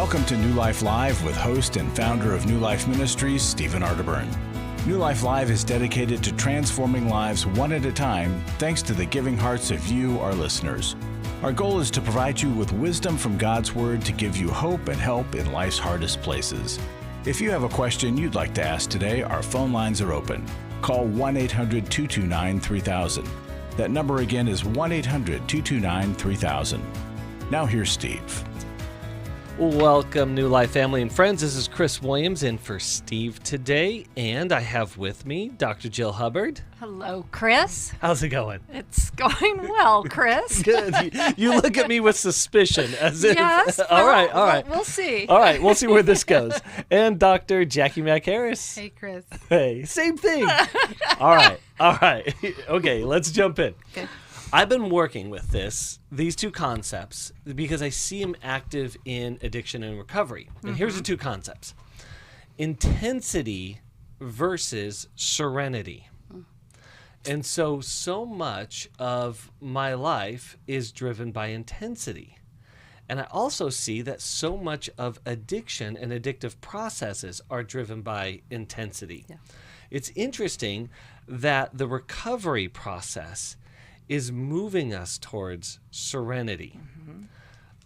Welcome to New Life Live with host and founder of New Life Ministries, Stephen Arterburn. New Life Live is dedicated to transforming lives one at a time, thanks to the giving hearts of you, our listeners. Our goal is to provide you with wisdom from God's Word to give you hope and help in life's hardest places. If you have a question you'd like to ask today, our phone lines are open. Call 1-800-229-3000. That number again is 1-800-229-3000. Now here's Steve. Welcome, New Life family and friends. This is Chris Williams in for Steve today, and I have with me Dr. Jill Hubbard. Hello, Chris. How's it going? It's going well, Chris. Good. You look at me with suspicion, as if. Yes. All right. We'll see. All right, we'll see where this goes. And Dr. Jacqui Mack-Harris. Hey, Chris. Hey, same thing. All right. Okay, let's jump in. Okay. I've been working with these two concepts because I see them active in addiction and recovery. And here's the two concepts: intensity versus serenity. And so much of my life is driven by intensity. And I also see that so much of addiction and addictive processes are driven by intensity. Yeah. It's interesting that the recovery process is moving us towards serenity.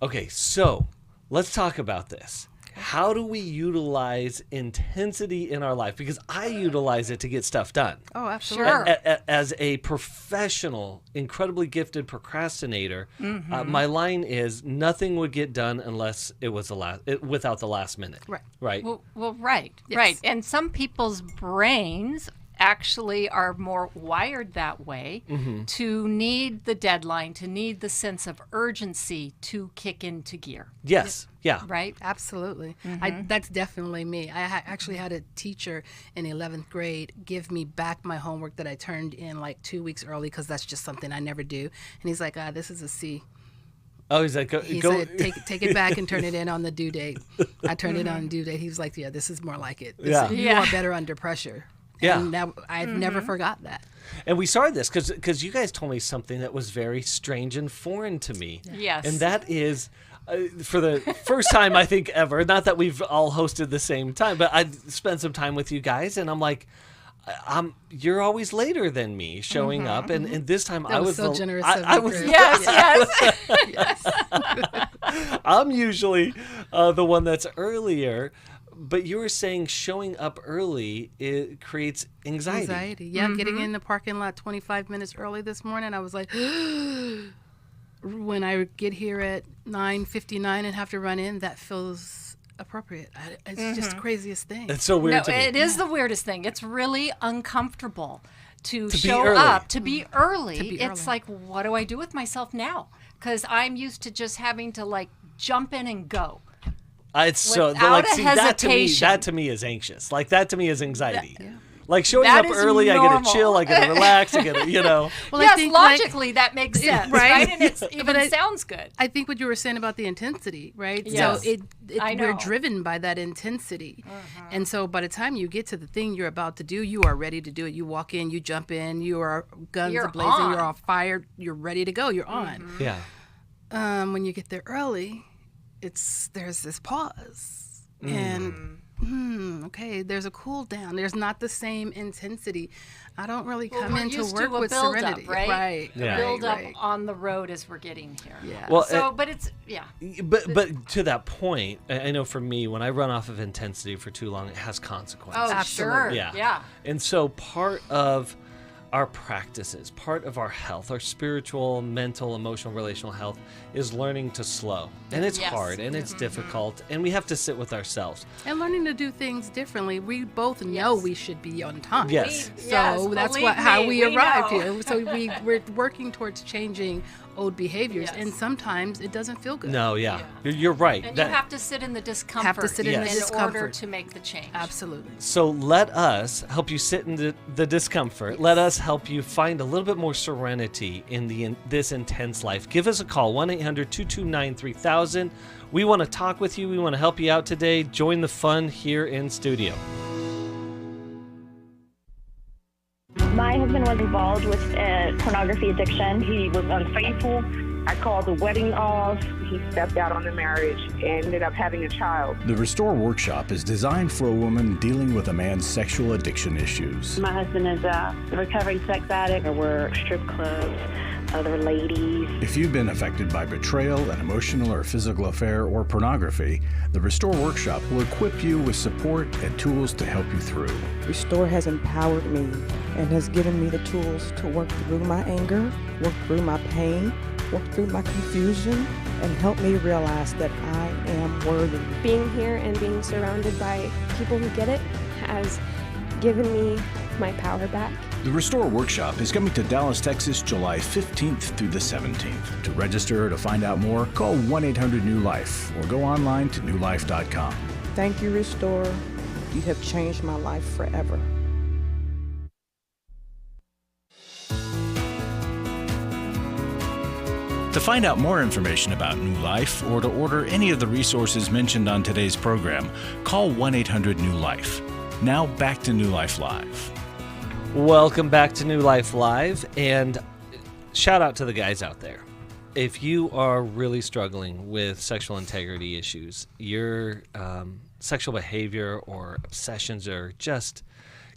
Okay, so let's talk about this. How do we utilize intensity in our life? Because I utilize it to get stuff done. Oh, absolutely. Sure. As a professional, incredibly gifted procrastinator, my line is nothing would get done unless it was without the last minute. Right. Well, right. Yes. Right. And some people's brains actually are more wired that way to need the deadline, to need the sense of urgency to kick into gear. Yes. Yeah. Right? Absolutely. That's definitely me. I actually had a teacher in 11th grade give me back my homework that I turned in like 2 weeks early because that's just something I never do. And he's like, this is a C. Oh, he's like, He said, take it back and turn it in on the due date. I turned it on due date. He was like, yeah, this is more like it. You are better under pressure. Yeah. And that, I've never forgot that. And we started this because you guys told me something that was very strange and foreign to me. Yes. And that is, for the first time I think ever, not that we've all hosted the same time, but I spent some time with you guys, and I'm like, you're always later than me showing up, and this time That I was so generous of you, I was Chris. Yes. I'm usually the one that's earlier. But you were saying showing up early, it creates anxiety. Yeah, getting in the parking lot 25 minutes early this morning, I was like, when I get here at 9:59 and have to run in, that feels appropriate. It's just the craziest thing. It's so weird to me. It is the weirdest thing. It's really uncomfortable to be show early. up, to be early. To be It's early. like, what do I do with myself now? Because I'm used to just having to like jump in and go. It's so Without like a see hesitation. that to me is anxious. Like that to me is anxiety. Yeah. Like showing That up is early, I normal. get to chill, I get to relax, I get to, Well, yes, I think, logically that makes sense, right? And it even sounds good. I think what you were saying about the intensity, right? Yes. So I we're know. driven by that intensity. And so by the time you get to the thing you're about to do, you are ready to do it. You walk in, you jump in, you are guns You're a-blazing, on. you're on fire, you're ready to go, you're on. Yeah. When you get there early, there's this pause. And okay, there's a cool down. There's not the same intensity. I don't really come we're into used work to a with build-up, serenity, right? Right? Yeah. Build up right. on the road as we're getting here. Yeah. Well, So, but it's but to that point, I know for me, when I run off of intensity for too long, it has consequences. Oh, sure. Absolutely. Yeah. And so part of our practices, part of our health, our spiritual, mental, emotional, relational health is learning to slow. And it's Yes. hard and it's difficult, and we have to sit with ourselves. And learning to do things differently. We both know Yes. we should be on time. Yes. So that's believe how me, we arrived know. here. So we're working towards changing old behaviors, Yes. and sometimes it doesn't feel good. No, yeah. You're right. And you have to sit in the discomfort Have to sit in the in order discomfort. to make the change. Absolutely. So let us help you sit in the discomfort. Let us help you find a little bit more serenity in this intense life. Give us a call, 1-800-229-3000. We want to talk with you. We want to help you out today. Join the fun here in studio. My husband was involved with pornography addiction. He was unfaithful. I called the wedding off. He stepped out on the marriage and ended up having a child. The Restore Workshop is designed for a woman dealing with a man's sexual addiction issues. My husband is a recovering sex addict. There were strip clubs, other ladies. If you've been affected by betrayal, an emotional or physical affair, or pornography, the Restore Workshop will equip you with support and tools to help you through. Restore has empowered me and has given me the tools to work through my anger, work through my pain, work through my confusion, and help me realize that I am worthy. Being here and being surrounded by people who get it has given me my power back. The Restore Workshop is coming to Dallas, Texas, July 15th through the 17th. To register or to find out more, call 1-800-NEW-LIFE or go online to newlife.com. Thank you, Restore. You have changed my life forever. To find out more information about New Life or to order any of the resources mentioned on today's program, call 1-800-NEW-LIFE. Now back to New Life Live. Welcome back to New Life Live, and shout out to the guys out there. If you are really struggling with sexual integrity issues, your sexual behavior or obsessions are just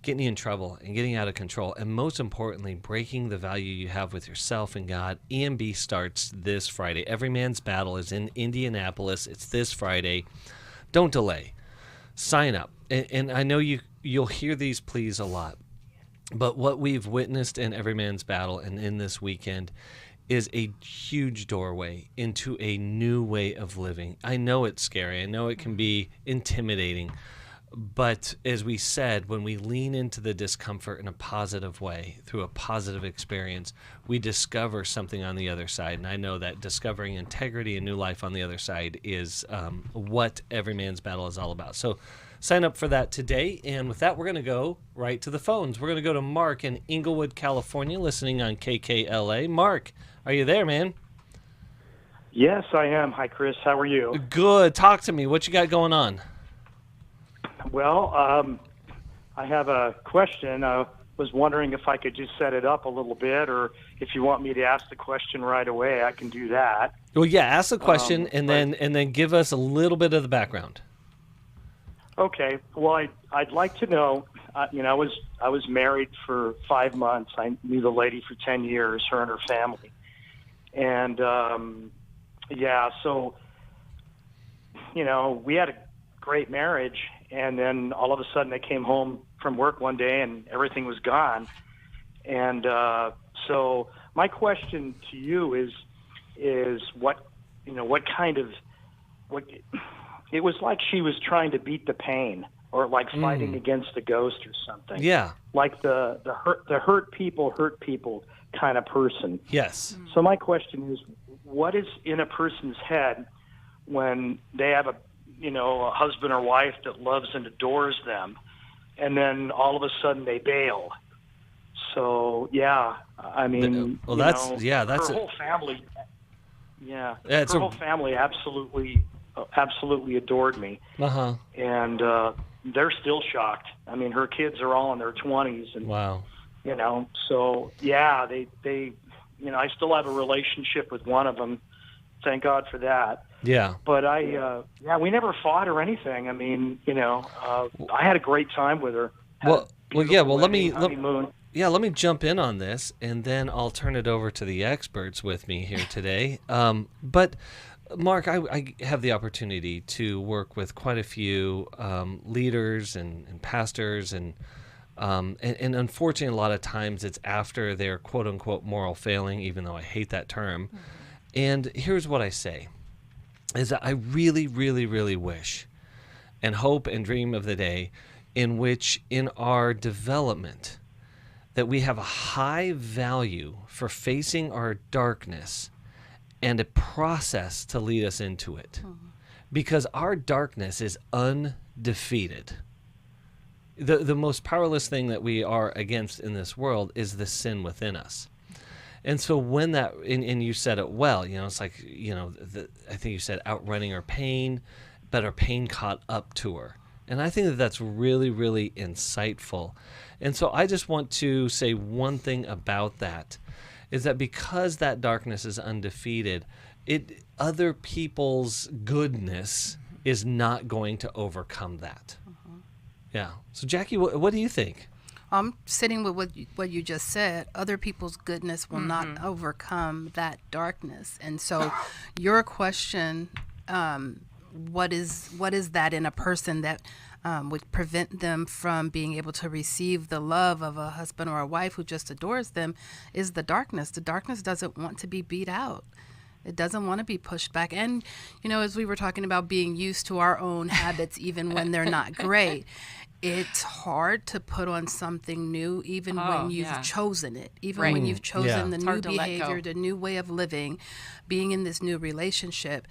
getting you in trouble and getting out of control, and most importantly, breaking the value you have with yourself and God, EMB starts this Friday. Every Man's Battle is in Indianapolis. It's this Friday. Don't delay. Sign up. And I know you'll hear these pleas a lot, but what we've witnessed in Every Man's Battle and in this weekend is a huge doorway into a new way of living. I know it's scary. I know it can be intimidating. But as we said, when we lean into the discomfort in a positive way, through a positive experience, we discover something on the other side. And I know that discovering integrity and new life on the other side is what Every Man's Battle is all about. So sign up for that today. And with that, we're going to go right to the phones. We're going to go to Mark in Inglewood, California, listening on KKLA. Mark, are you there, man? Yes, I am. Hi, Chris. How are you? Good. Talk to me. What you got going on? Well, I have a question. I was wondering if I could just set it up a little bit, or if you want me to ask the question right away, I can do that. Well, yeah, ask the question and then give us a little bit of the background. Okay. Well, I'd like to know. I was married for 5 months. I knew the lady for 10 years, her and her family, and so we had a great marriage. And then all of a sudden I came home from work one day and everything was gone. And so my question to you is what it was like she was trying to beat the pain, or like fighting against the ghost or something. Yeah. Like the hurt people kind of person. Yes. So my question is, what is in a person's head when they have a husband or wife that loves and adores them, and then all of a sudden they bail? So yeah, I mean, her whole family, her whole family absolutely adored me. And they're still shocked. I mean, her kids are all in their 20s, and wow, so yeah, they I still have a relationship with one of them. Thank God for that. Yeah. But we never fought or anything. I mean, I had a great time with her. Let me jump in on this, and then I'll turn it over to the experts with me here today. But Mark, I have the opportunity to work with quite a few leaders and pastors, and unfortunately, a lot of times it's after their quote unquote moral failing, even though I hate that term. Mm-hmm. And here's what I say, is that I really, really, really wish and hope and dream of the day in which in our development that we have a high value for facing our darkness and a process to lead us into it. Mm-hmm. Because our darkness is undefeated. The most powerless thing that we are against in this world is the sin within us. And so when that, and you said it well, it's like, I think you said outrunning her pain, but her pain caught up to her. And I think that that's really, really insightful. And so I just want to say one thing about that, is that because that darkness is undefeated, other people's goodness is not going to overcome that. Yeah. So Jacqui, what do you think? I'm sitting with what you just said. Other people's goodness will not overcome that darkness. And so your question, what is that in a person that would prevent them from being able to receive the love of a husband or a wife who just adores them, is the darkness. The darkness doesn't want to be beat out. It doesn't want to be pushed back. And, as we were talking about being used to our own habits, even when they're not great, it's hard to put on something new, even when you've chosen it, even when you've chosen the new behavior, the new way of living. Being in this new relationship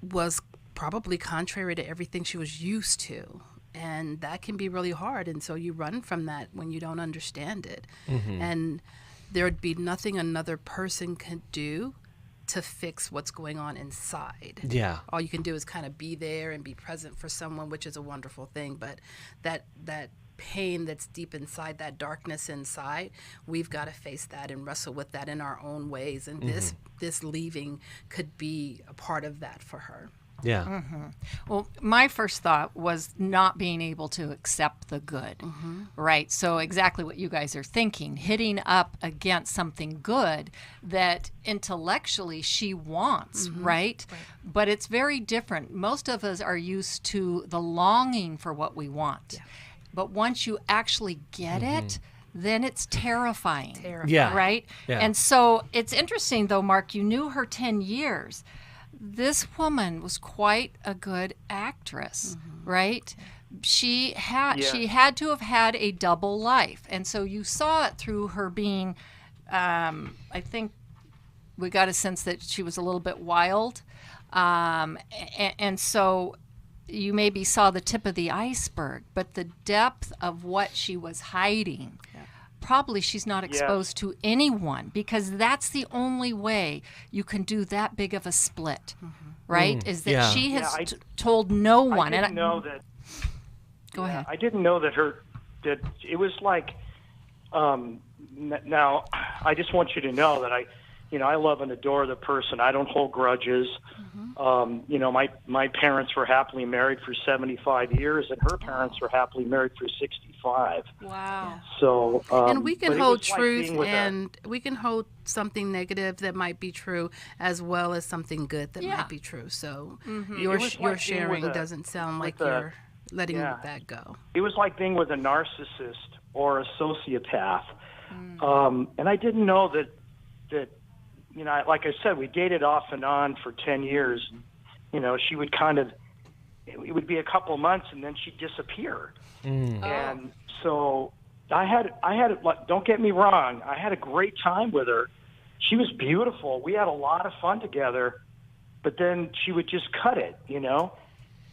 was probably contrary to everything she was used to. And that can be really hard. And so you run from that when you don't understand it. And there would be nothing another person could do to fix what's going on inside. Yeah. All you can do is kind of be there and be present for someone, which is a wonderful thing. But that pain that's deep inside, that darkness inside, we've got to face that and wrestle with that in our own ways. And this leaving could be a part of that for her. Yeah. Well, my first thought was not being able to accept the good, right? So exactly what you guys are thinking, hitting up against something good that intellectually she wants, right? But it's very different. Most of us are used to the longing for what we want. Yeah. But once you actually get it, then it's terrifying. Yeah. Right? Yeah. And so it's interesting, though, Mark, you knew her 10 years. This woman was quite a good actress, right? She had to have had a double life. And so you saw it through her being, I think we got a sense that she was a little bit wild. And so you maybe saw the tip of the iceberg, but the depth of what she was hiding, probably she's not exposed to anyone, because that's the only way you can do that big of a split, right? Is that she has told no one. I didn't know that. Go ahead. I didn't know that that it was like. Now, I just want you to know that I love and adore the person. I don't hold grudges. My parents were happily married for 75 years, and her parents were happily married for 65. Wow. So, and we can hold truth, like and we can hold something negative that might be true, as well as something good that might be true. So your sharing doesn't sound like you're letting that go. It was like being with a narcissist or a sociopath, and I didn't know that. Like I said, we dated off and on for 10 years. She would it would be a couple of months, and then she'd disappear. And so I had, don't get me wrong, I had a great time with her. She was beautiful. We had a lot of fun together, but then she would just cut it,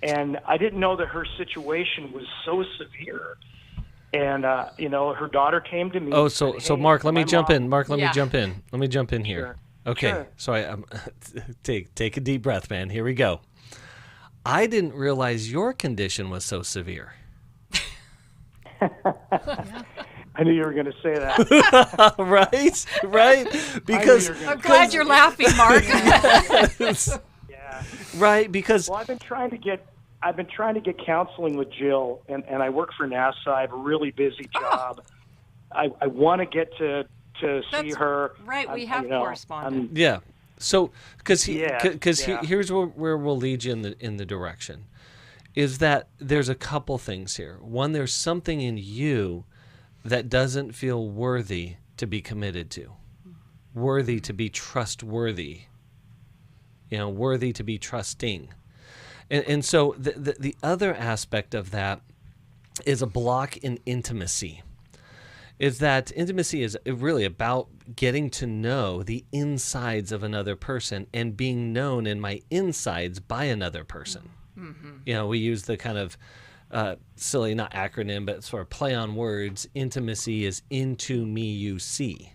and I didn't know that her situation was so severe. And, her daughter came to me. Oh, so Mark, let me jump in. Mark, let me jump in. Let me jump in here. Sure. Okay. Sure. So I take a deep breath, man. Here we go. I didn't realize your condition was so severe. I knew you were going to say that. Right? Because I'm glad you're laughing, Mark. Yeah. Right, because I've been trying to get counseling with Jill, and I work for NASA. I have a really busy job. I want to get to see her. Right, we have correspondence. Yeah. So, because here's where we'll lead you in the direction, is that there's a couple things here. One, there's something in you that doesn't feel worthy to be committed to, worthy to be trustworthy, worthy to be trusting. And so the other aspect of that is a block in intimacy. Is that intimacy is really about getting to know the insides of another person and being known in my insides by another person. We use the kind of silly, not acronym, but sort of play on words. Intimacy is into me you see.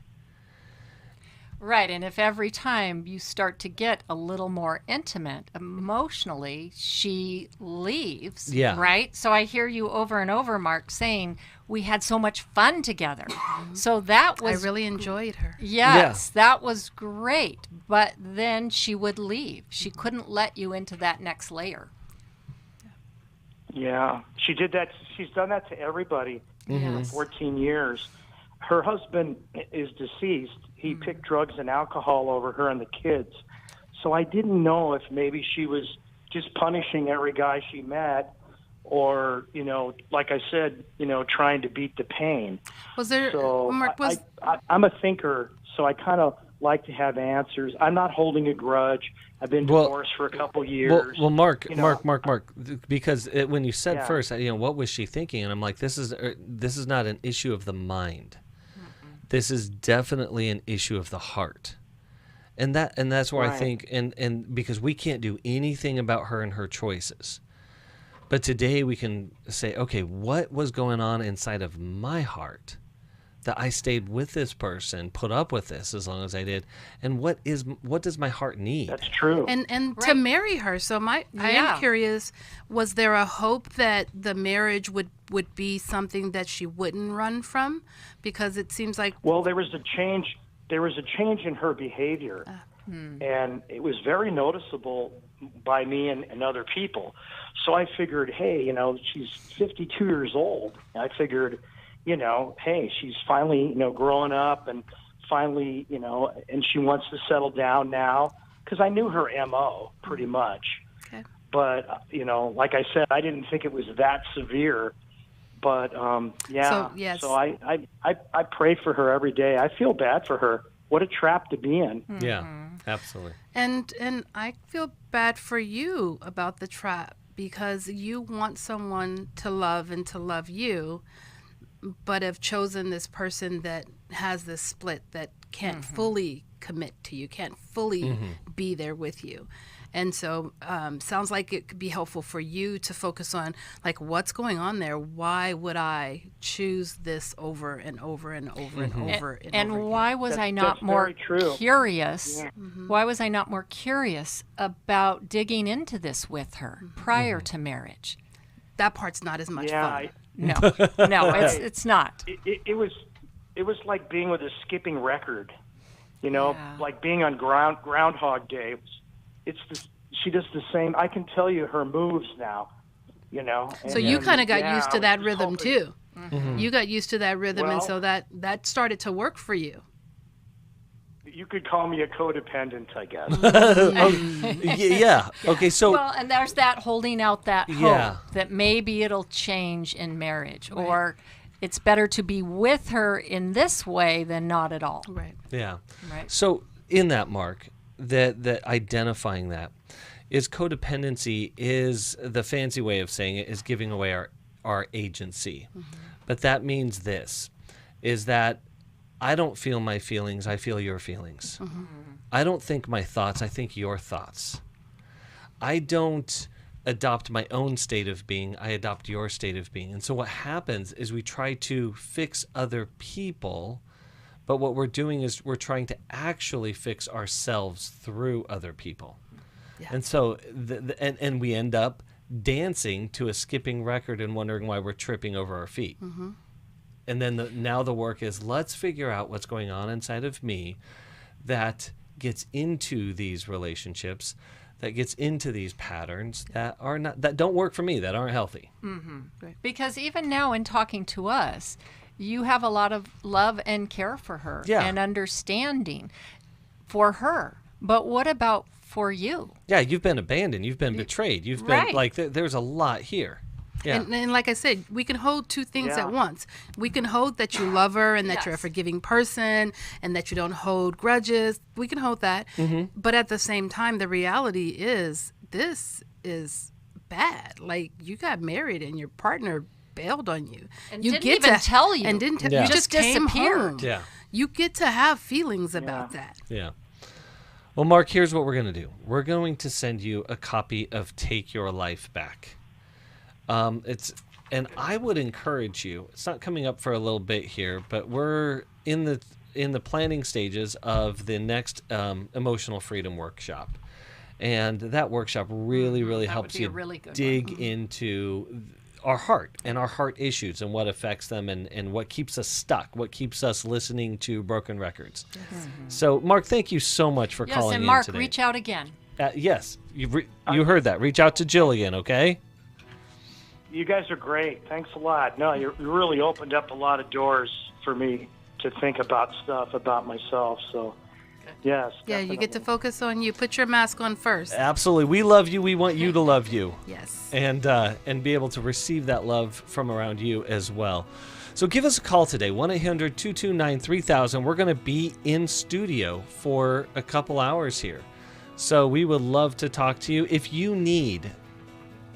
Right, and if every time you start to get a little more intimate emotionally, she leaves, right? So I hear you over and over, Mark, saying we had so much fun together. So that was... I really enjoyed her. Yes, that was great, but then she would leave. She couldn't let you into that next layer. Yeah, she did that. She's done that to everybody for 14 years. Her husband is deceased. He picked drugs and alcohol over her and the kids. So I didn't know if maybe she was just punishing every guy she met or, like I said, trying to beat the pain. Was there, so Mark, I'm a thinker, so I kind of like to have answers. I'm not holding a grudge. I've been divorced for a couple years. Well, Mark, because when you said first, what was she thinking? And I'm like, this is not an issue of the mind. This is definitely an issue of the heart. And that's where I think, and because we can't do anything about her and her choices. But today we can say, okay, what was going on inside of my heart that I stayed with this person, put up with this as long as I did, and what does my heart need? That's true. And to marry her. So I am curious, was there a hope that the marriage would be something that she wouldn't run from? Because it seems like... Well, there was a change in her behavior, and it was very noticeable by me and other people. So I figured, hey, she's 52 years old. I figured, hey, she's finally, growing up and finally, and she wants to settle down now, because I knew her MO pretty much. Okay. But, like I said, I didn't think it was that severe. But, so I pray for her every day. I feel bad for her. What a trap to be in. Mm-hmm. Yeah, absolutely. And I feel bad for you about the trap, because you want someone to love and to love you, but have chosen this person that has this split, that can't fully commit to you, can't fully be there with you. And so sounds like it could be helpful for you to focus on, like, what's going on there? Why would I choose this over and over and over and over and and over why again? was I not more curious? Yeah. Why was I not more curious about digging into this with her prior to marriage? That part's not as much fun. No, it's not. It was like being with a skipping record, like being on Groundhog Day. She does the same. I can tell you her moves now, So you kind of got used to that rhythm too. Mm-hmm. You got used to that rhythm, and so that started to work for you. You could call me a codependent, I guess. Yeah. Okay. So. Well, and there's that holding out that hope that maybe it'll change in marriage, or it's better to be with her in this way than not at all. Right. Yeah. Right. So in that, Mark, that identifying that is codependency is the fancy way of saying it is giving away our agency. But that means this is that I don't feel my feelings, I feel your feelings. I don't think my thoughts, I think your thoughts. I don't adopt my own state of being, I adopt your state of being. And so what happens is we try to fix other people, but what we're doing is we're trying to actually fix ourselves through other people. Yeah. And so, and we end up dancing to a skipping record and wondering why we're tripping over our feet. And then now the work is, let's figure out what's going on inside of me that gets into these relationships, that gets into these patterns that don't work for me, that aren't healthy. Right. Because even now in talking to us, you have a lot of love and care for her and understanding for her. But what about for you? Yeah, you've been abandoned. You've been betrayed. You've been there's a lot here. Yeah. And like I said, we can hold two things at once. We can hold that you love her and that you're a forgiving person and that you don't hold grudges. We can hold that. But at the same time, the reality is this is bad. Like, you got married and your partner bailed on you. And you didn't even tell you. And didn't tell you. You just disappeared. Came home. Yeah. You get to have feelings about that. Yeah. Well, Mark, here's what we're going to do. We're going to send you a copy of Take Your Life Back. And I would encourage you, it's not coming up for a little bit here, but we're in in the planning stages of the next emotional freedom workshop. And that workshop really helps you really good dig into our heart and our heart issues and what affects them and what keeps us stuck, what keeps us listening to broken records. Yes. So, Mark, thank you so much for calling in today. Yes, and Mark, reach out again. Yes, you heard that. Reach out to Jillian, okay? You guys are great. Thanks a lot. No, you really opened up a lot of doors for me to think about stuff about myself. So, yes. Yeah, definitely. you get to focus on you. Put your mask on first. Absolutely. We love you. We want you to love you. Yes. And be able to receive that love from around you as well. So give us a call today, 1-800-229-3000. We're going to be in studio for a couple hours here. So we would love to talk to you. If you need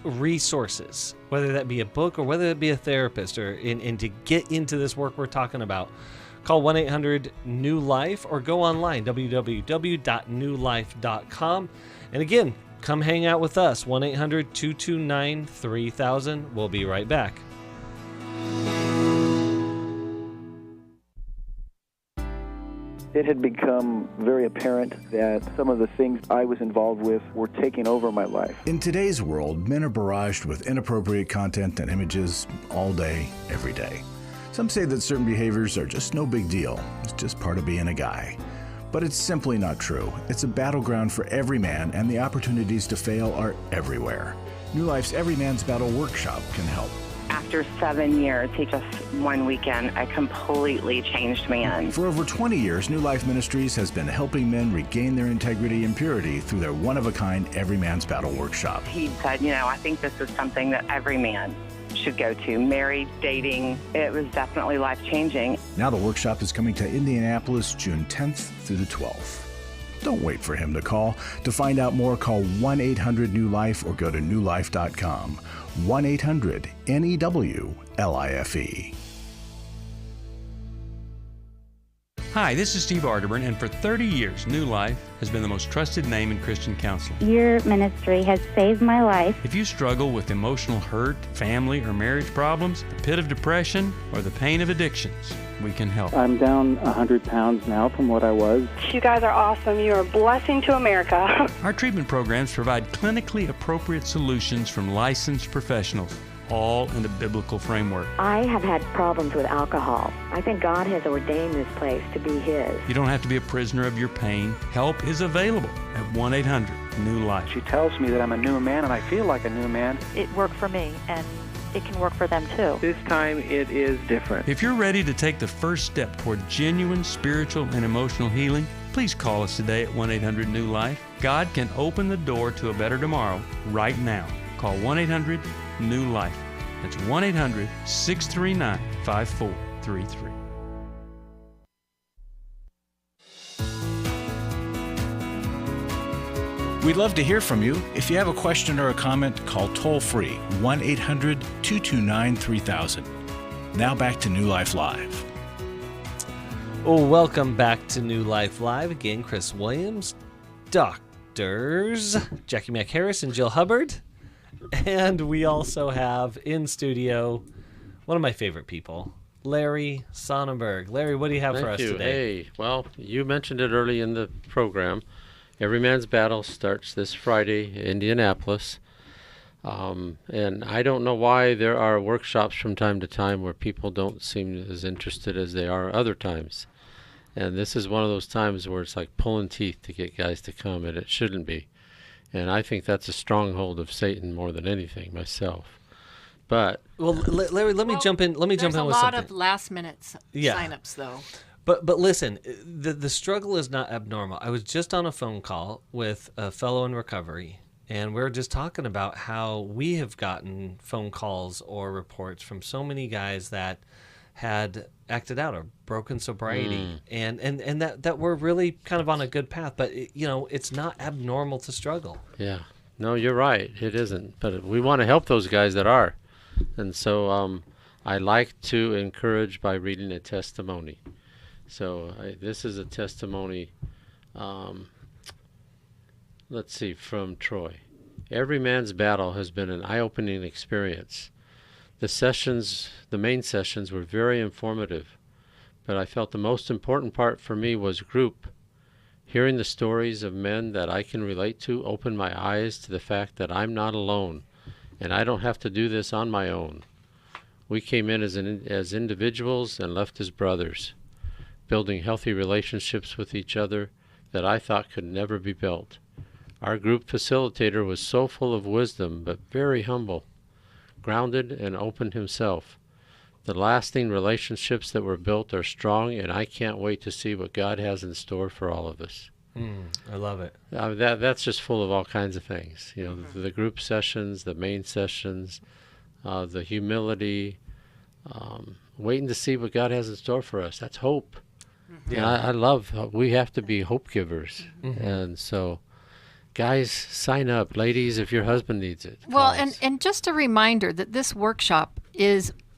resources, whether that be a book or whether it be a therapist, or to get into this work we're talking about, call 1-800-NEW-LIFE or go online, www.newlife.com. And again, come hang out with us, 1-800-229-3000. We'll be right back. It had become very apparent that some of the things I was involved with were taking over my life. In today's world, men are barraged with inappropriate content and images all day, every day. Some say that certain behaviors are just no big deal. It's just part of being a guy. But it's simply not true. It's a battleground for every man, and the opportunities to fail are everywhere. New Life's Every Man's Battle Workshop can help. After 7 years, he just one weekend, a completely changed man. For over 20 years, New Life Ministries has been helping men regain their integrity and purity through their one-of-a-kind Every Man's Battle Workshop. He said, I think this is something that every man should go to. Married, dating, it was definitely life-changing. Now the workshop is coming to Indianapolis June 10th through the 12th. Don't wait for him to call. To find out more, call 1-800-NEW-LIFE or go to newlife.com. 1-800-NEWLIFE. Hi, this is Steve Arterburn, and for 30 years, New Life has been the most trusted name in Christian counseling. Your ministry has saved my life. If you struggle with emotional hurt, family or marriage problems, the pit of depression, or the pain of addictions, we can help. I'm down 100 pounds now from what I was. You guys are awesome. You are a blessing to America. Our treatment programs provide clinically appropriate solutions from licensed professionals, all in a biblical framework. I have had problems with alcohol. I think God has ordained this place to be His. You don't have to be a prisoner of your pain. Help is available at 1-800-NEW-LIFE. She tells me that I'm a new man, and I feel like a new man. It worked for me, and it can work for them too. This time it is different. If you're ready to take the first step toward genuine spiritual and emotional healing, please call us today at 1-800-NEW-LIFE. God can open the door to a better tomorrow right now. Call 1-800-NEW-LIFE. That's 1-800-639-5433. We'd love to hear from you. If you have a question or a comment, call toll-free 1-800-229-3000. Now back to New Life Live. Oh, welcome back to New Life Live. Again, Chris Williams, doctors Jacqui Mack-Harris and Jill Hubbard. And we also have in studio one of my favorite people, Larry Sonnenberg. Larry, what do you have for us today? Hey, well, you mentioned it early in the program. Every Man's Battle starts this Friday in Indianapolis. And I don't know why there are workshops from time to time where people don't seem as interested as they are other times. And this is one of those times where it's like pulling teeth to get guys to come, and it shouldn't be. And I think that's a stronghold of Satan more than anything myself. But well, Larry, let me jump in. Let me jump in with something. There's a lot of last-minute signups, though. But listen, the struggle is not abnormal. I was just on a phone call with a fellow in recovery, and we were just talking about how we have gotten phone calls or reports from so many guys that had acted out or broken sobriety, and that we're really kind of on a good path. But it's not abnormal to struggle. Yeah, no, you're right. It isn't. But we want to help those guys that are, and so I like to encourage by reading a testimony. So this is a testimony. Let's see, from Troy. Every Man's Battle has been an eye-opening experience. The main sessions were very informative, but I felt the most important part for me was group. Hearing the stories of men that I can relate to opened my eyes to the fact that I'm not alone, and I don't have to do this on my own. We came in as individuals and left as brothers, building healthy relationships with each other that I thought could never be built. Our group facilitator was so full of wisdom, but very humble, grounded and open himself. The lasting relationships that were built are strong, and I can't wait to see what God has in store for all of us. I love it. That's just full of all kinds of things. You know, the group sessions, the main sessions, the humility, waiting to see what God has in store for us. That's hope. And I love, we have to be hope givers. And so, guys, sign up. Ladies, if your husband needs it. Well, and just a reminder that this workshop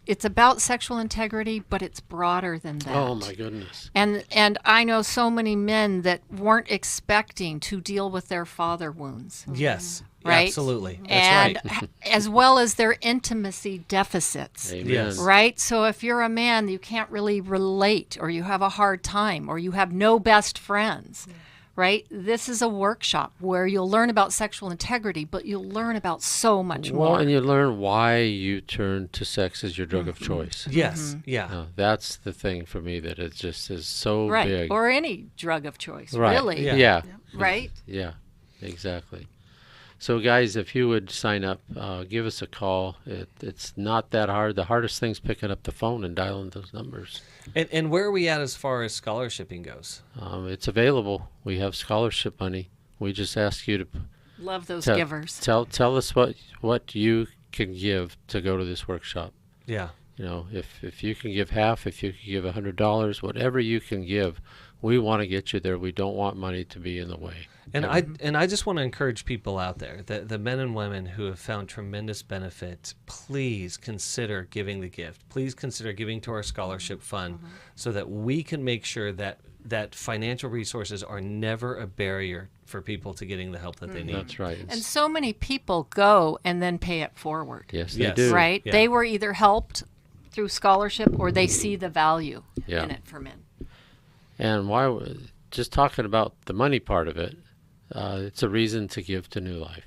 it's about sexual integrity, but it's broader than that. Oh, my goodness. And I know so many men that weren't expecting to deal with their father wounds. Yes, right? Absolutely. And That's right. as well as their intimacy deficits. Amen. Yes. Right? So if you're a man, you can't really relate, or you have a hard time, or you have no best friends. Right? This is a workshop where you'll learn about sexual integrity, but you'll learn about so much more. Well, and you learn why you turn to sex as your drug of choice. Yes, yeah. That's the thing for me that it just is so right. big. Or any drug of choice, right. really. Yeah. Right? Yeah, exactly. So, guys, if you would sign up, give us a call. It's not that hard. The hardest thing's picking up the phone and dialing those numbers. And where are we at as far as scholarshiping goes? It's available. We have scholarship money. We just ask you to love those givers. Tell us what you can give to go to this workshop. Yeah. You know, if you can give half, if you can give $100, whatever you can give, we want to get you there. We don't want money to be in the way. And I just want to encourage people out there, the men and women who have found tremendous benefit, please consider giving the gift. Please consider giving to our scholarship fund so that we can make sure that financial resources are never a barrier for people to getting the help that they need. That's right. And so many people go and then pay it forward. Yes, they do. Right? Yeah. They were either helped through scholarship or they see the value in it for men. And just talking about the money part of it, it's a reason to give to New Life.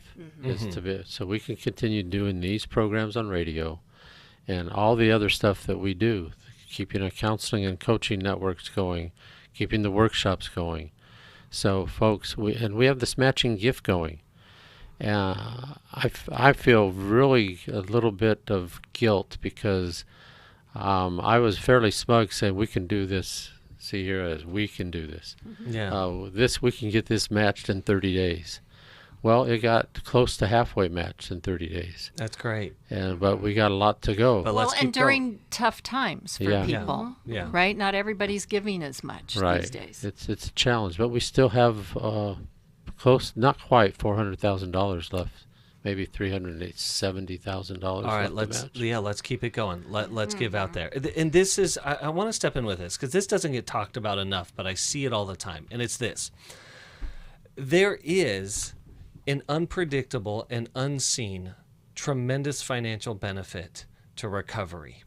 So we can continue doing these programs on radio and all the other stuff that we do, keeping our counseling and coaching networks going, keeping the workshops going. So, folks, we have this matching gift going. I feel really a little bit of guilt because I was fairly smug saying we can do this. See here, as we can do this. We can get this matched in 30 days. Well, it got close to halfway matched in 30 days. That's great. But we got a lot to go. But and during tough times for people, yeah. right? Not everybody's giving as much these days. It's a challenge, but we still have not quite $400,000 left. Maybe $370,000. All right, let's keep it going. Let's give out there. And this is I want to step in with this because this doesn't get talked about enough, but I see it all the time. And it's this: there is an unpredictable and unseen tremendous financial benefit to recovery.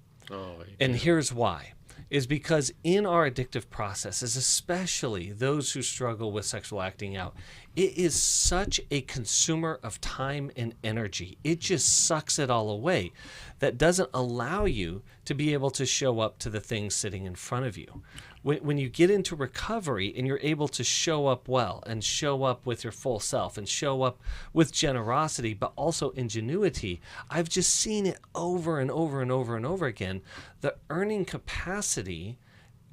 And here's why. Is because in our addictive processes, especially those who struggle with sexual acting out, it is such a consumer of time and energy. It just sucks it all away. That doesn't allow you to be able to show up to the things sitting in front of you. When you get into recovery and you're able to show up well and show up with your full self and show up with generosity, but also ingenuity, I've just seen it over and over and over and over again. The earning capacity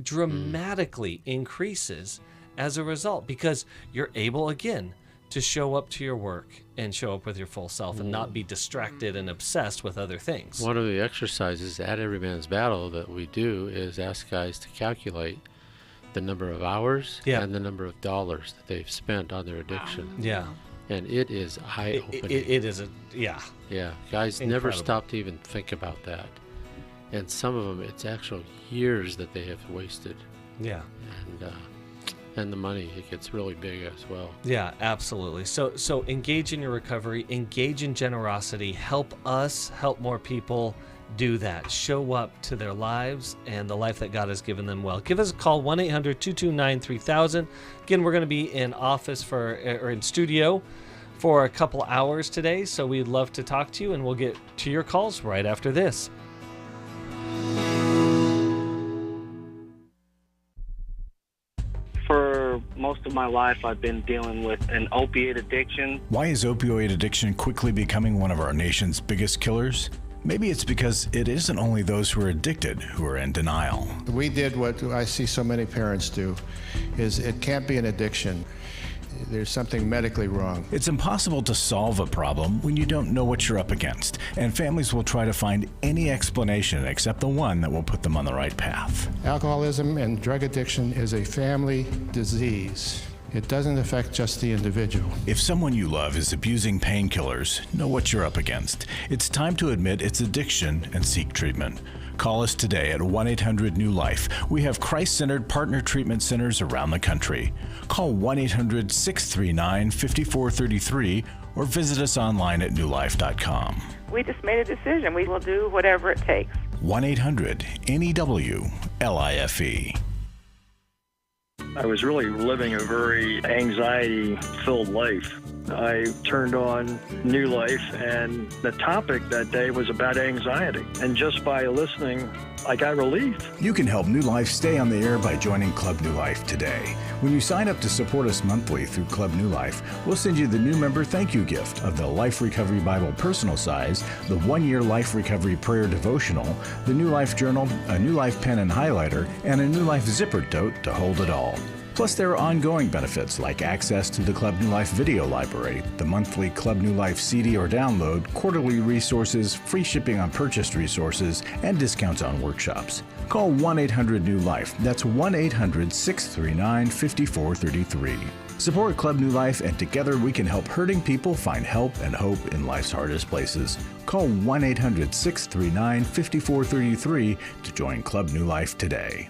dramatically increases as a result because you're able, again, to show up to your work and show up with your full self and not be distracted and obsessed with other things. One of the exercises at Every Man's Battle that we do is ask guys to calculate the number of hours and the number of dollars that they've spent on their addiction. Yeah. And it is eye-opening. It is Yeah, guys never stop to even think about that. And some of them, it's actual years that they have wasted. Yeah. And and the money. It gets really big as well. Yeah, absolutely. So engage in your recovery, engage in generosity, help us, help more people do that. Show up to their lives and the life that God has given them well. Give us a call, 1-800-229-3000. Again, we're going to be in office or in studio for a couple hours today, so we'd love to talk to you, and we'll get to your calls right after this. For most of my life, I've been dealing with an opiate addiction. Why is opioid addiction quickly becoming one of our nation's biggest killers? Maybe it's because it isn't only those who are addicted who are in denial. We did what I see so many parents do, is it can't be an addiction. There's something medically wrong. It's impossible to solve a problem when you don't know what you're up against, and families will try to find any explanation except the one that will put them on the right path. Alcoholism and drug addiction is a family disease. It doesn't affect just the individual. If someone you love is abusing painkillers, know what you're up against. It's time to admit it's addiction and seek treatment. Call us today at 1-800-NEW-LIFE. We have Christ-centered partner treatment centers around the country. Call 1-800-639-5433 or visit us online at newlife.com. We just made a decision. We will do whatever it takes. 1-800-NEW-LIFE. I was really living a very anxiety-filled life. I turned on New Life, and the topic that day was about anxiety. And just by listening, I got relief. You can help New Life stay on the air by joining Club New Life today. When you sign up to support us monthly through Club New Life, we'll send you the new member thank you gift of the Life Recovery Bible personal size, the 1-year Life Recovery Prayer Devotional, the New Life Journal, a New Life pen and highlighter, and a New Life zipper tote to hold it all. Plus, there are ongoing benefits like access to the Club New Life video library, the monthly Club New Life CD or download, quarterly resources, free shipping on purchased resources, and discounts on workshops. Call 1-800-NEW-LIFE. That's 1-800-639-5433. Support Club New Life, and together we can help hurting people find help and hope in life's hardest places. Call 1-800-639-5433 to join Club New Life today.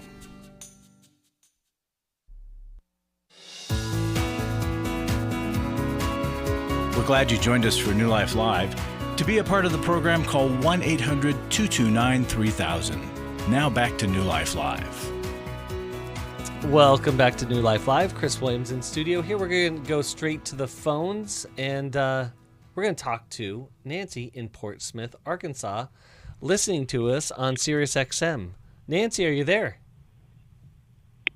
We're glad you joined us for New Life Live. To be a part of the program, call 1-800-229-3000. Now back to New Life Live. Welcome back to New Life Live. Chris Williams in studio. Here we're going to go straight to the phones, and we're going to talk to Nancy in Portsmouth, Arkansas, listening to us on Sirius XM. Nancy, are you there?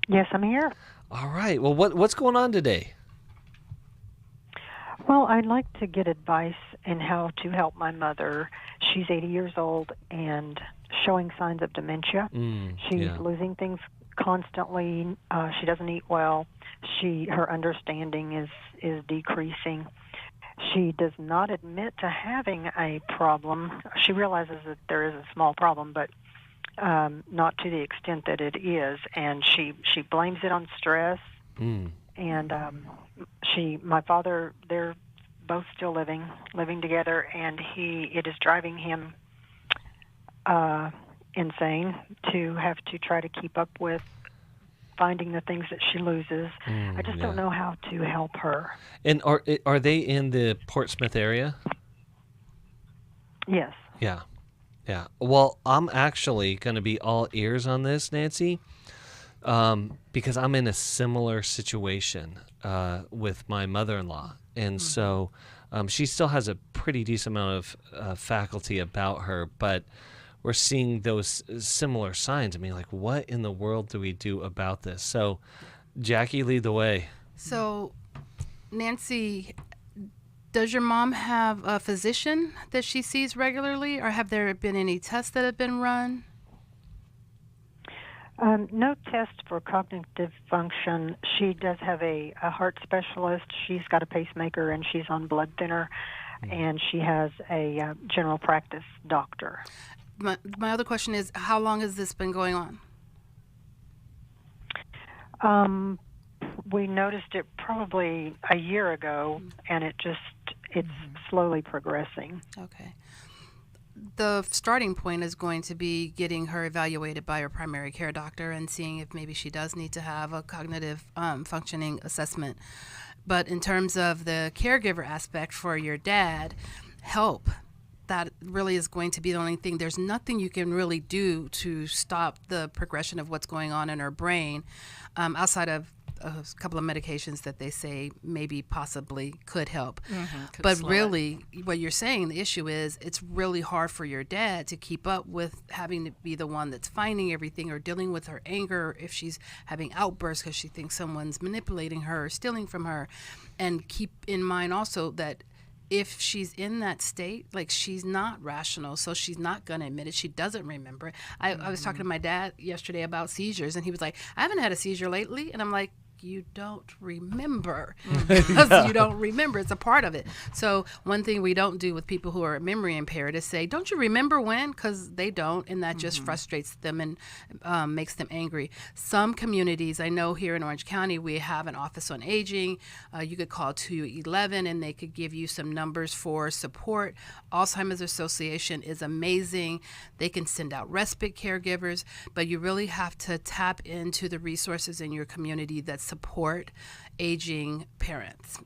Yes, I'm here. All right. Well, what's going on today? Well, I'd like to get advice in how to help my mother. She's 80 years old and showing signs of dementia. She's losing things constantly. She doesn't eat well. Her understanding is decreasing. She does not admit to having a problem. She realizes that there is a small problem, but not to the extent that it is. And she blames it on stress. And my father, they're both still living together, and it is driving him insane to have to try to keep up with finding the things that she loses. I just don't know how to help her. And are they in the Portsmouth area? Yes. Yeah. Well, I'm actually going to be all ears on this, Nancy. Because I'm in a similar situation with my mother-in-law. And so she still has a pretty decent amount of faculty about her, but we're seeing those similar signs. I mean, like, what in the world do we do about this? So, Jacqui, lead the way. So, Nancy, does your mom have a physician that she sees regularly, or have there been any tests that have been run? No test for cognitive function. She does have a heart specialist. She's got a pacemaker, and she's on blood thinner, and she has a general practice doctor. My other question is, how long has this been going on? We noticed it probably a year ago, and it's slowly progressing. Okay. the starting point is going to be getting her evaluated by her primary care doctor and seeing if maybe she does need to have a cognitive functioning assessment. But in terms of the caregiver aspect for your dad, help. That really is going to be the only thing. There's nothing you can really do to stop the progression of what's going on in her brain outside of a couple of medications that they say maybe possibly could help. But really, what you're saying, the issue is it's really hard for your dad to keep up with having to be the one that's finding everything or dealing with her anger if she's having outbursts because she thinks someone's manipulating her or stealing from her. And keep in mind also that if she's in that state, like, she's not rational, so she's not going to admit it. She doesn't remember it. I was talking to my dad yesterday about seizures, and he was like, I haven't had a seizure lately. And I'm like, you don't remember. Because you don't remember. It's a part of it. So one thing we don't do with people who are memory impaired is say, don't you remember when? Because they don't, and that just frustrates them and makes them angry. Some communities, I know here in Orange County, we have an office on aging. You could call 211 and they could give you some numbers for support. Alzheimer's Association is amazing. They can send out respite caregivers, but you really have to tap into the resources in your community that support aging parents.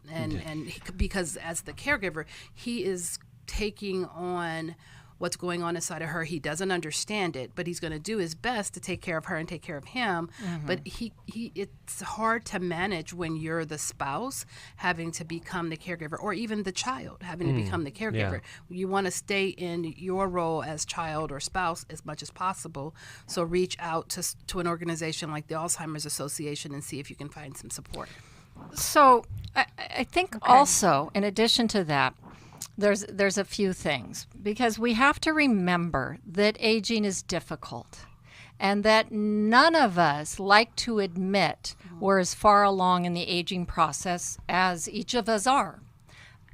Because as the caregiver, he is taking on what's going on inside of her. He doesn't understand it, but he's going to do his best to take care of her and take care of him. But it's hard to manage when you're the spouse having to become the caregiver, or even the child having to become the caregiver. You want to stay in your role as child or spouse as much as possible. So reach out to an organization like the Alzheimer's Association and see if you can find some support. So I think also, in addition to that, there's a few things, because we have to remember that aging is difficult and that none of us like to admit we're as far along in the aging process as each of us are.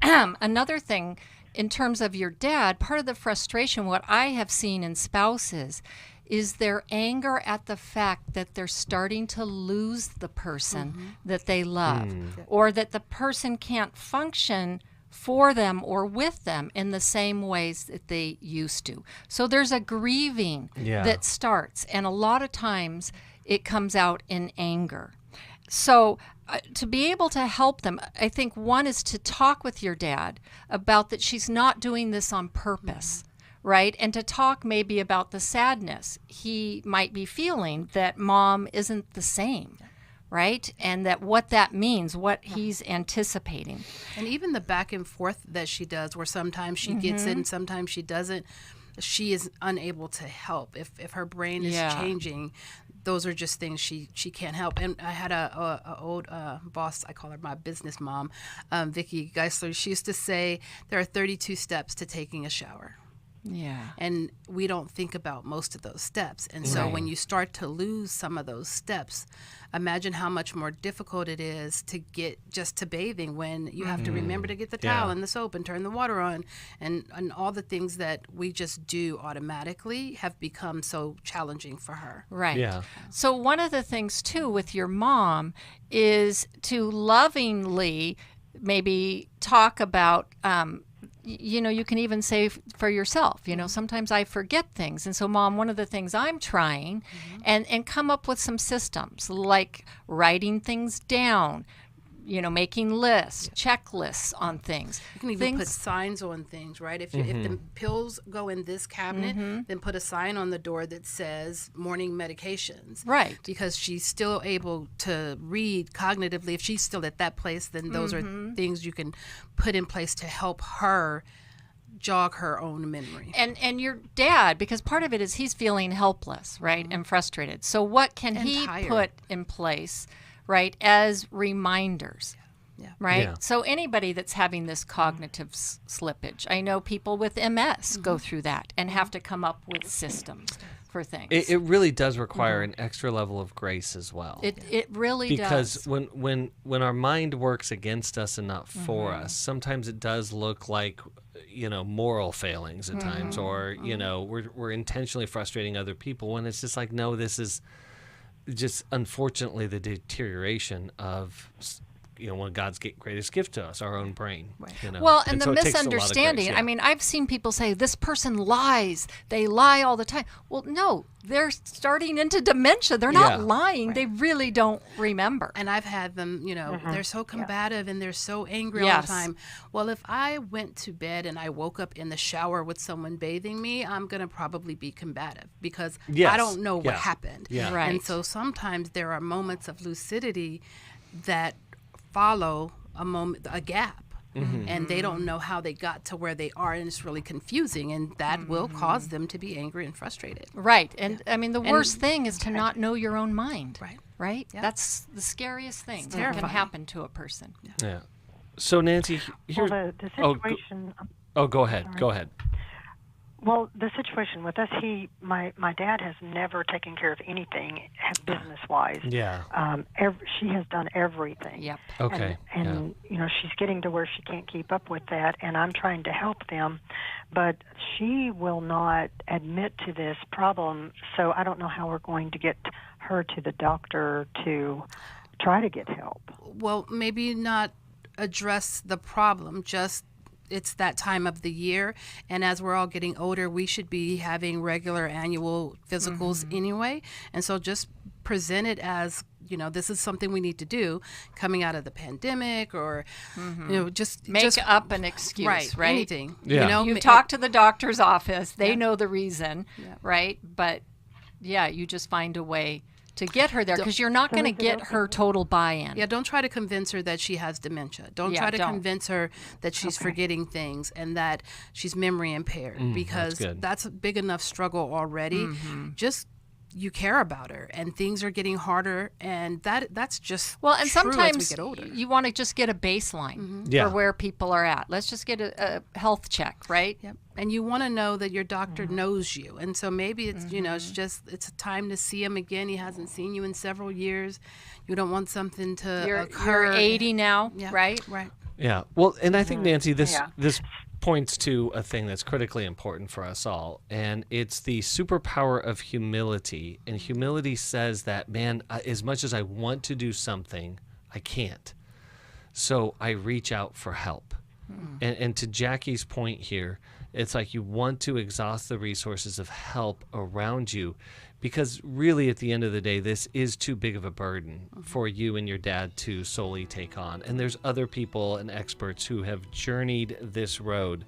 Another thing, in terms of your dad, part of the frustration, what I have seen in spouses, is their anger at the fact that they're starting to lose the person that they love, or that the person can't function for them or with them in the same ways that they used to. So there's a grieving that starts, and a lot of times it comes out in anger. So to be able to help them, I think one is to talk with your dad about that she's not doing this on purpose, right? And to talk maybe about the sadness he might be feeling that mom isn't the same. Right? And that what that means, what he's anticipating. And even the back and forth that she does, where sometimes she gets it and sometimes she doesn't, she is unable to help. If her brain is changing, those are just things she can't help. And I had a old boss, I call her my business mom, Vicki Geisler. She used to say there are 32 steps to taking a shower. Yeah. And we don't think about most of those steps. And so when you start to lose some of those steps, imagine how much more difficult it is to get just to bathing when you have to remember to get the towel and the soap and turn the water on. And all the things that we just do automatically have become so challenging for her. Right. Yeah. So one of the things, too, with your mom is to lovingly maybe talk about you can even say for yourself, sometimes I forget things. And so, Mom, one of the things I'm trying and come up with some systems like writing things down, making lists, checklists on things. You can even put signs on things, right? If the pills go in this cabinet, then put a sign on the door that says morning medications. Right. Because she's still able to read cognitively. If she's still at that place, then those are things you can put in place to help her jog her own memory. And your dad, because part of it is he's feeling helpless, right, and frustrated. So what can he put in place, right, as reminders? Right? Yeah. So anybody that's having this cognitive slippage, I know people with MS go through that and have to come up with systems for things. It really does require an extra level of grace as well. It really does. does. Because when our mind works against us and not for us, sometimes it does look like moral failings at times, or we're intentionally frustrating other people, when it's just like, no, this is just unfortunately the deterioration of one of God's greatest gift to us, our own brain. Right. Well, and the so it takes a lot of misunderstanding. grace, yeah. I mean, I've seen people say this person lies. They lie all the time. Well, no, they're starting into dementia. They're not lying. Right. They really don't remember. And I've had them, they're so combative and they're so angry all the time. Well, if I went to bed and I woke up in the shower with someone bathing me, I'm going to probably be combative because I don't know what happened. Yeah. Right. And so sometimes there are moments of lucidity that follow a gap. And they don't know how they got to where they are, and it's really confusing, and that will cause them to be angry and frustrated. Right. And I mean, the worst thing is to not know your own mind. Right? Yeah. That's the scariest thing that terrifying. can happen to a person. Yeah. So Nancy, here's the situation. go ahead. Sorry. Go ahead. Well, the situation with us, my dad has never taken care of anything business-wise. Yeah. She has done everything. Yep. Okay. And she's getting to where she can't keep up with that, and I'm trying to help them, but she will not admit to this problem, so I don't know how we're going to get her to the doctor to try to get help. Well, maybe not address the problem, just it's that time of the year, and as we're all getting older, we should be having regular annual physicals anyway, and so just present it as this is something we need to do coming out of the pandemic, or just up an excuse, right? Anything. Yeah. You talk to the doctor's office, they know the reason, right? But you just find a way to get her there, because you're not going to get her total buy-in. Yeah, don't try to convince her that she has dementia. Don't try to convince her that she's forgetting things and that she's memory impaired, because that's a big enough struggle already. Just you care about her, and things are getting harder, and that's just and true sometimes as we get older. You want to just get a baseline for where people are at. Let's just get a health check, right? Yep. And you want to know that your doctor knows you, and so maybe it's it's a time to see him again. He hasn't seen you in several years. You don't want something to occur. You're 80 now, right? Right. Yeah. Well, and I think, Nancy, this points to a thing that's critically important for us all, and it's the superpower of humility. And humility says that, man, as much as I want to do something, I can't. So I reach out for help. And to Jacqui's point here, it's like you want to exhaust the resources of help around you, because really at the end of the day, this is too big of a burden for you and your dad to solely take on. And there's other people and experts who have journeyed this road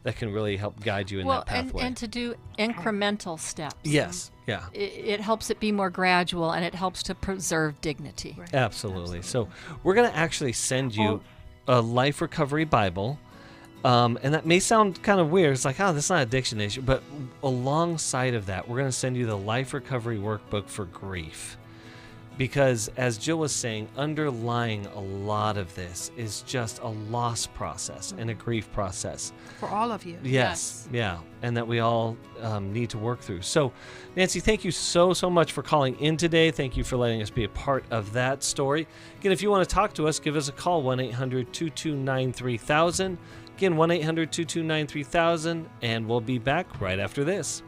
that can really help guide you in that pathway. And to do incremental steps. Yes, yeah. It helps it be more gradual, and it helps to preserve dignity. Right. Absolutely. So we're going to actually send you a Life Recovery Bible. And that may sound kind of weird. It's like, that's not an addiction issue. But alongside of that, we're going to send you the Life Recovery Workbook for Grief. Because as Jill was saying, underlying a lot of this is just a loss process and a grief process. For all of you. Yes. Yeah. And that we all need to work through. So, Nancy, thank you so much for calling in today. Thank you for letting us be a part of that story. Again, if you want to talk to us, give us a call, 1-800-229-3000. Again, 1-800-229-3000, and we'll be back right after this.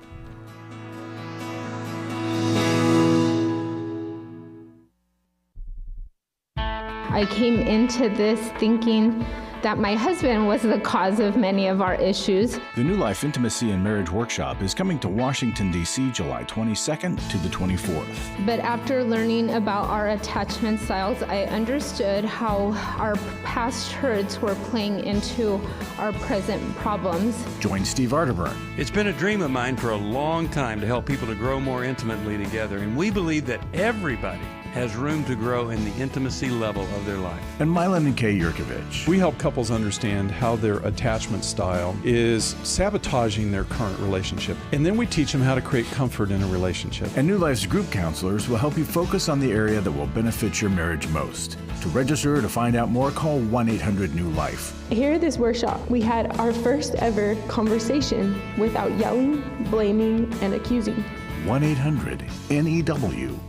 I came into this thinking that my husband was the cause of many of our issues. The New Life Intimacy and Marriage Workshop is coming to Washington, D.C. July 22nd to the 24th. But after learning about our attachment styles, I understood how our past hurts were playing into our present problems. Join Steve Arterburn. It's been a dream of mine for a long time to help people to grow more intimately together, and we believe that everybody has room to grow in the intimacy level of their life. And Milan and Kay Yurkovich. We help couples understand how their attachment style is sabotaging their current relationship. And then we teach them how to create comfort in a relationship. And New Life's group counselors will help you focus on the area that will benefit your marriage most. To register or to find out more, call 1-800-NEW-LIFE. Here at this workshop, we had our first ever conversation without yelling, blaming, and accusing. 1-800-NEW-LIFE.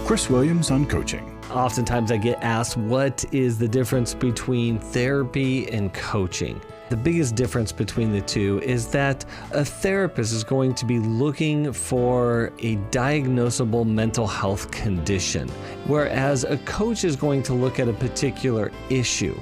Chris Williams on coaching. Oftentimes I get asked, what is the difference between therapy and coaching? The biggest difference between the two is that a therapist is going to be looking for a diagnosable mental health condition, whereas a coach is going to look at a particular issue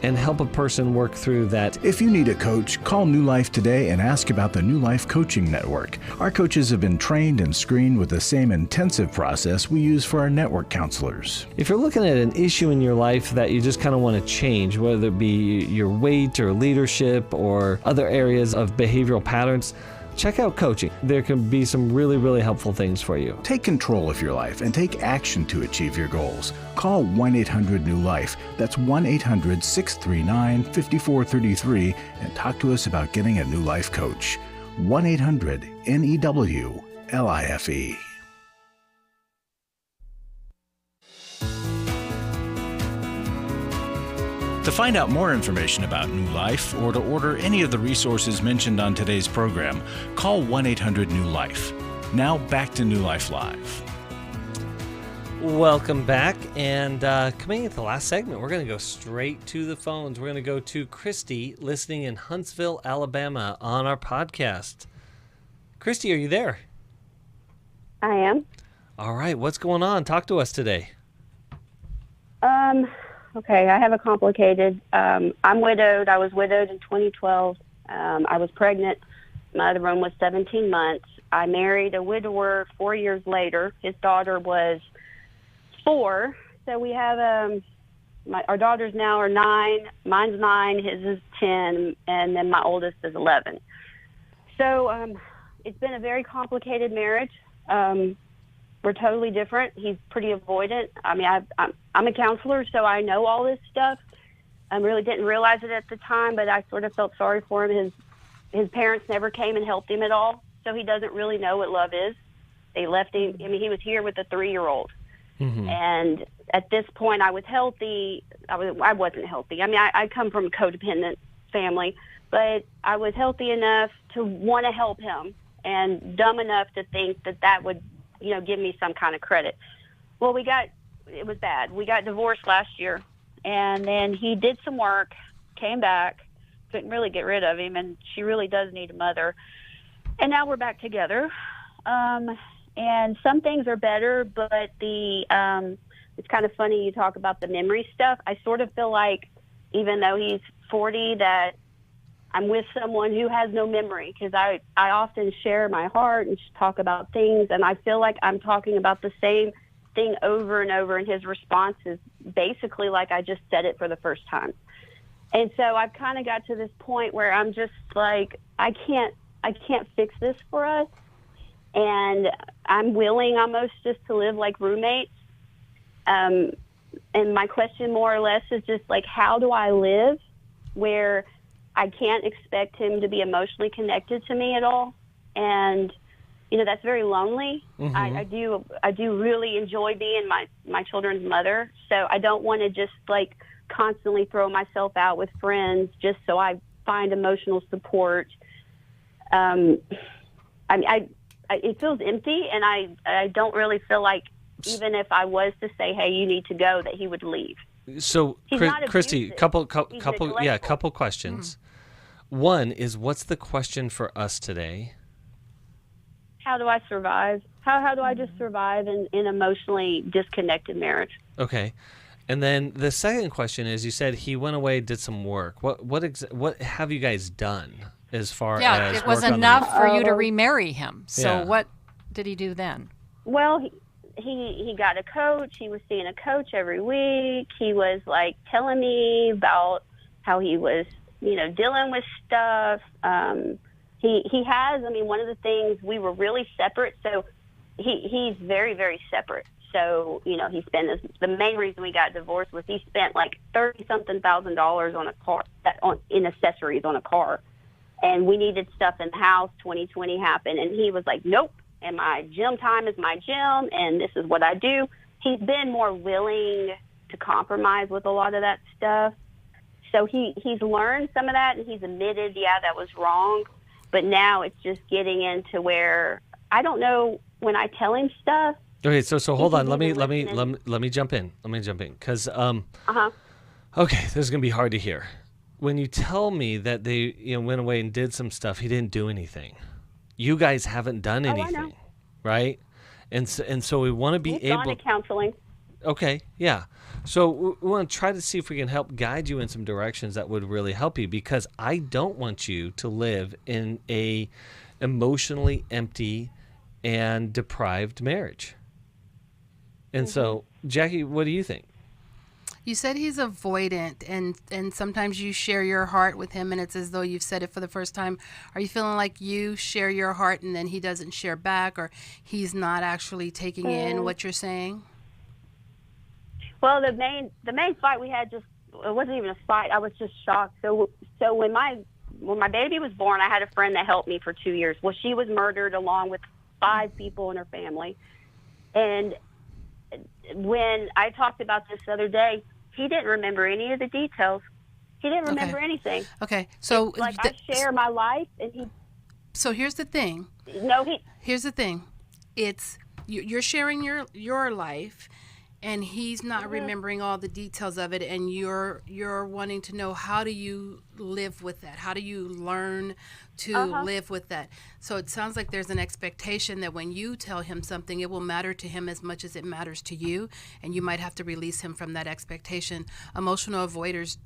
and help a person work through that. If you need a coach, call New Life today and ask about the New Life Coaching Network. Our coaches have been trained and screened with the same intensive process we use for our network counselors. If you're looking at an issue in your life that you just kind of want to change, whether it be your weight or leadership or other areas of behavioral patterns, check out coaching. There can be some really, really helpful things for you. Take control of your life and take action to achieve your goals. Call 1-800-NEW-LIFE. That's 1-800-639-5433 and talk to us about getting a New Life coach. 1-800-NEW-LIFE. To find out more information about New Life or to order any of the resources mentioned on today's program, call 1-800-NEW-LIFE. Now back to New Life Live. Welcome back, and coming at the last segment, we're going to go straight to the phones. We're going to go to Christy, listening in Huntsville, Alabama, on our podcast. Christy, are you there? I am. All right, what's going on? Talk to us today. Okay, I have a complicated. I'm widowed. I was widowed in 2012. I was pregnant. My other one was 17 months. I married a widower 4 years later. His daughter was 4. So we have our daughters now are 9. Mine's 9. His is 10, and then my oldest is 11. So it's been a very complicated marriage. We're totally different. He's pretty avoidant. I mean, I'm a counselor, so I know all this stuff. I really didn't realize it at the time, but I sort of felt sorry for him. His parents never came and helped him at all, so he doesn't really know what love is. They left him. I mean, he was here with a 3-year-old. Mm-hmm. And at this point, I was healthy. I wasn't healthy. I mean, I come from a codependent family, but I was healthy enough to want to help him and dumb enough to think that would, give me some kind of credit. Well, it was bad. We got divorced last year, and then he did some work, came back, couldn't really get rid of him, and she really does need a mother. And now we're back together. And some things are better, but it's kind of funny you talk about the memory stuff. I sort of feel like, even though he's 40, that I'm with someone who has no memory, because I often share my heart and talk about things, and I feel like I'm talking about the same thing over and over, and his response is basically like I just said it for the first time. And so I've kind of got to this point where I'm just like, I can't fix this for us, and I'm willing almost just to live like roommates. And my question more or less is just like, how do I live where I can't expect him to be emotionally connected to me at all? And, that's very lonely. Mm-hmm. I do really enjoy being my children's mother. So I don't want to just like constantly throw myself out with friends just so I find emotional support. It feels empty, and I don't really feel like, even if I was to say, hey, you need to go, that he would leave. So, Christy, couple questions. Mm-hmm. One is, what's the question for us today? How do I survive? How do I just survive in emotionally disconnected marriage? Okay. And then the second question is, you said he went away, did some work. What have you guys done as far as it was enough for you to remarry him. So what did he do then? Well, he got a coach. He was seeing a coach every week. He was like telling me about how he was, dealing with stuff. He has, one of the things, we were really separate. So he's very, very separate. So, he spent the main reason we got divorced was he spent like $30-something thousand on a car, in accessories on a car. And we needed stuff in the house. 2020 happened, and he was like, nope. And my gym time is my gym, and this is what I do. He's been more willing to compromise with a lot of that stuff. So he's learned some of that, and he's admitted, that was wrong. But now it's just getting into where I don't know, when I tell him stuff, Okay, so hold on. Let me jump in. Because okay, this is gonna be hard to hear. When you tell me that they went away and did some stuff, he didn't do anything. You guys haven't done anything, I know. right? And so we want to be He's gone to counseling. Okay, yeah. So we want to try to see if we can help guide you in some directions that would really help you, because I don't want you to live in a emotionally empty and deprived marriage. And so, Jacqui, what do you think? You said he's avoidant, and sometimes you share your heart with him, and it's as though you've said it for the first time. Are you feeling like you share your heart and then he doesn't share back, or he's not actually taking in what you're saying? Well, the main fight we had, it wasn't even a fight. I was just shocked. So when my baby was born, I had a friend that helped me for 2 years. Well, she was murdered along with 5 people in her family. And when I talked about this the other day, he didn't remember any of the details. He didn't remember anything. Okay, so I share my life, and he. So here's the thing. Here's the thing. It's you're sharing your life, and he's not remembering all the details of it, and you're wanting to know, how do you live with that? How do you learn to live with that? So it sounds like there's an expectation that when you tell him something, it will matter to him as much as it matters to you, and you might have to release him from that expectation. Emotional avoiders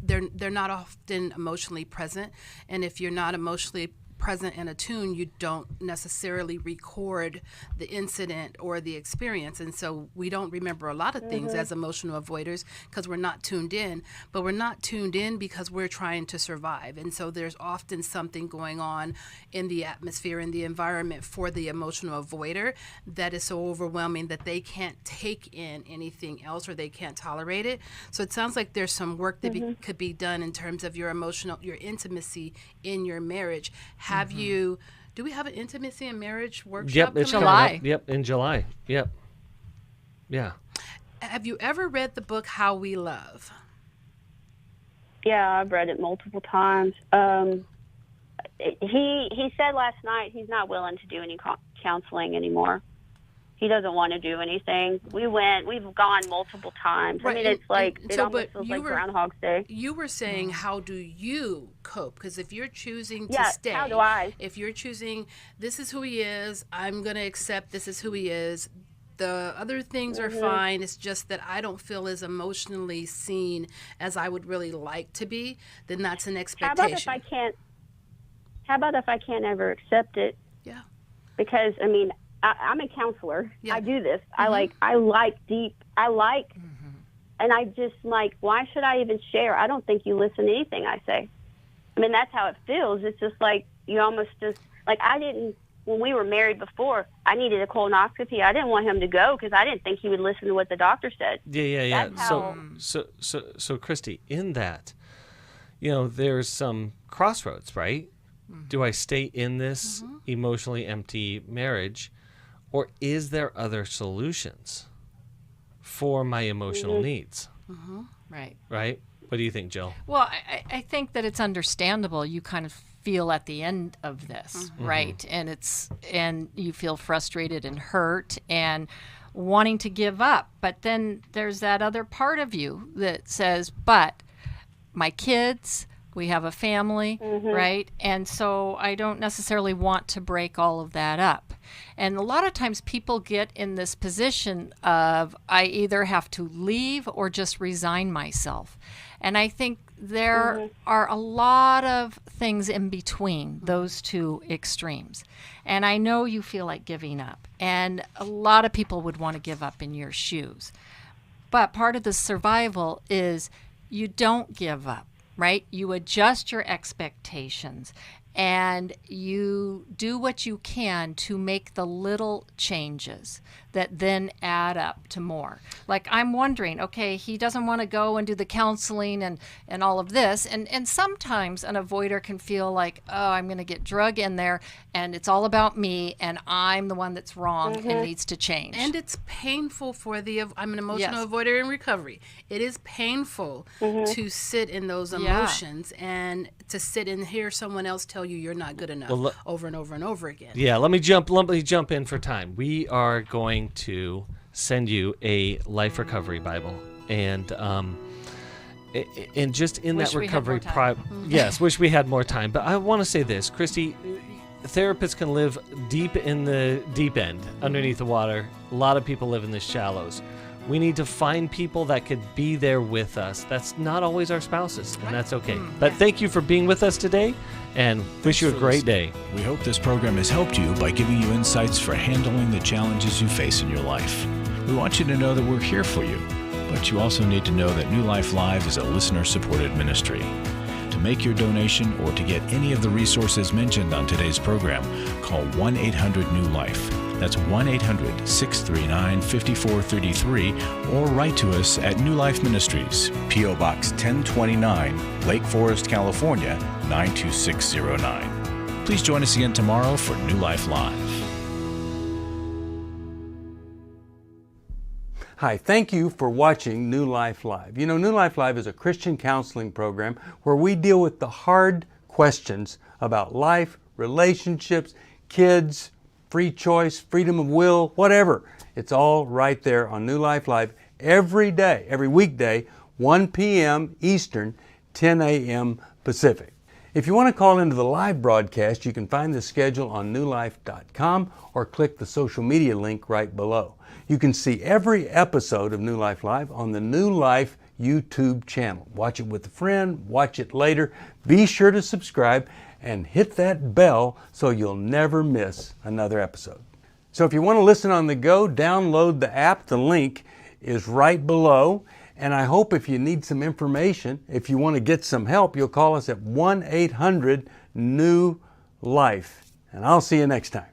they're not often emotionally present, and if you're not emotionally present and attuned, you don't necessarily record the incident or the experience, and so we don't remember a lot of things as emotional avoiders because we're not tuned in. But we're not tuned in because we're trying to survive, and so there's often something going on in the atmosphere, in the environment for the emotional avoider that is so overwhelming that they can't take in anything else, or they can't tolerate it. So it sounds like there's some work that could be done in terms of your intimacy in your marriage. Do we have an intimacy and marriage workshop? Yep, it's July. Yep, in July. Yep. Yeah. Have you ever read the book How We Love? Yeah, I've read it multiple times. He said last night he's not willing to do any counseling anymore. He doesn't want to do anything. We've gone multiple times. Right. I mean, it's like, it almost feels like Groundhog's Day. You were saying, how do you cope? Because if you're choosing to stay, how do I? If you're choosing, this is who he is, I'm going to accept this is who he is, the other things are fine, it's just that I don't feel as emotionally seen as I would really like to be, then that's an expectation. How about if I can't ever accept it? Yeah. Because, I mean, I'm a counselor. Yeah. I do this. And I just like, why should I even share? I don't think you listen to anything I say. I mean, that's how it feels. It's just like, you almost just, like, when we were married before, I needed a colonoscopy. I didn't want him to go because I didn't think he would listen to what the doctor said. Yeah. So Christy, in that, there's some crossroads, right? Do I stay in this emotionally empty marriage, or is there other solutions for my emotional needs? Right. Right? What do you think, Jill? Well, I think that it's understandable. You kind of feel at the end of this, right? And you feel frustrated and hurt and wanting to give up. But then there's that other part of you that says, but my kids, we have a family, right? And so I don't necessarily want to break all of that up. And a lot of times people get in this position of, I either have to leave or just resign myself. And I think there are a lot of things in between those two extremes. And I know you feel like giving up. And a lot of people would want to give up in your shoes. But part of the survival is you don't give up. Right? You adjust your expectations and you do what you can to make the little changes that then add up to more. Like, I'm wondering, okay, he doesn't want to go and do the counseling and all of this. And sometimes an avoider can feel like, oh, I'm going to get drug in there and it's all about me and I'm the one that's wrong and needs to change. And it's painful I'm an emotional avoider in recovery. It is painful to sit in those emotions and to sit and hear someone else tell tell you you're not good enough over and over and over again. Yeah, let me jump in for time. We are going to send you a Life Recovery Bible, and just in that recovery, yes, wish we had more time. But I want to say this, Christy. Therapists can live deep in the deep end, underneath the water. A lot of people live in the shallows. We need to find people that could be there with us. That's not always our spouses, and that's okay. But thank you for being with us today, and wish you a great day. We hope this program has helped you by giving you insights for handling the challenges you face in your life. We want you to know that we're here for you, but you also need to know that New Life Live is a listener-supported ministry. To make your donation or to get any of the resources mentioned on today's program, call 1-800-NEW-LIFE. That's 1-800-639-5433, or write to us at New Life Ministries, P.O. Box 1029, Lake Forest, California, 92609. Please join us again tomorrow for New Life Live. Hi, thank you for watching New Life Live. You know, New Life Live is a Christian counseling program where we deal with the hard questions about life, relationships, kids, free choice, freedom of will, whatever. It's all right there on New Life Live every day, every weekday, 1 p.m. Eastern, 10 a.m. Pacific. If you want to call into the live broadcast, you can find the schedule on newlife.com or click the social media link right below. You can see every episode of New Life Live on the New Life YouTube channel. Watch it with a friend, watch it later. Be sure to subscribe and hit that bell so you'll never miss another episode. So if you want to listen on the go, download the app. The link is right below. And I hope if you need some information, if you want to get some help, you'll call us at 1-800-NEW-LIFE. And I'll see you next time.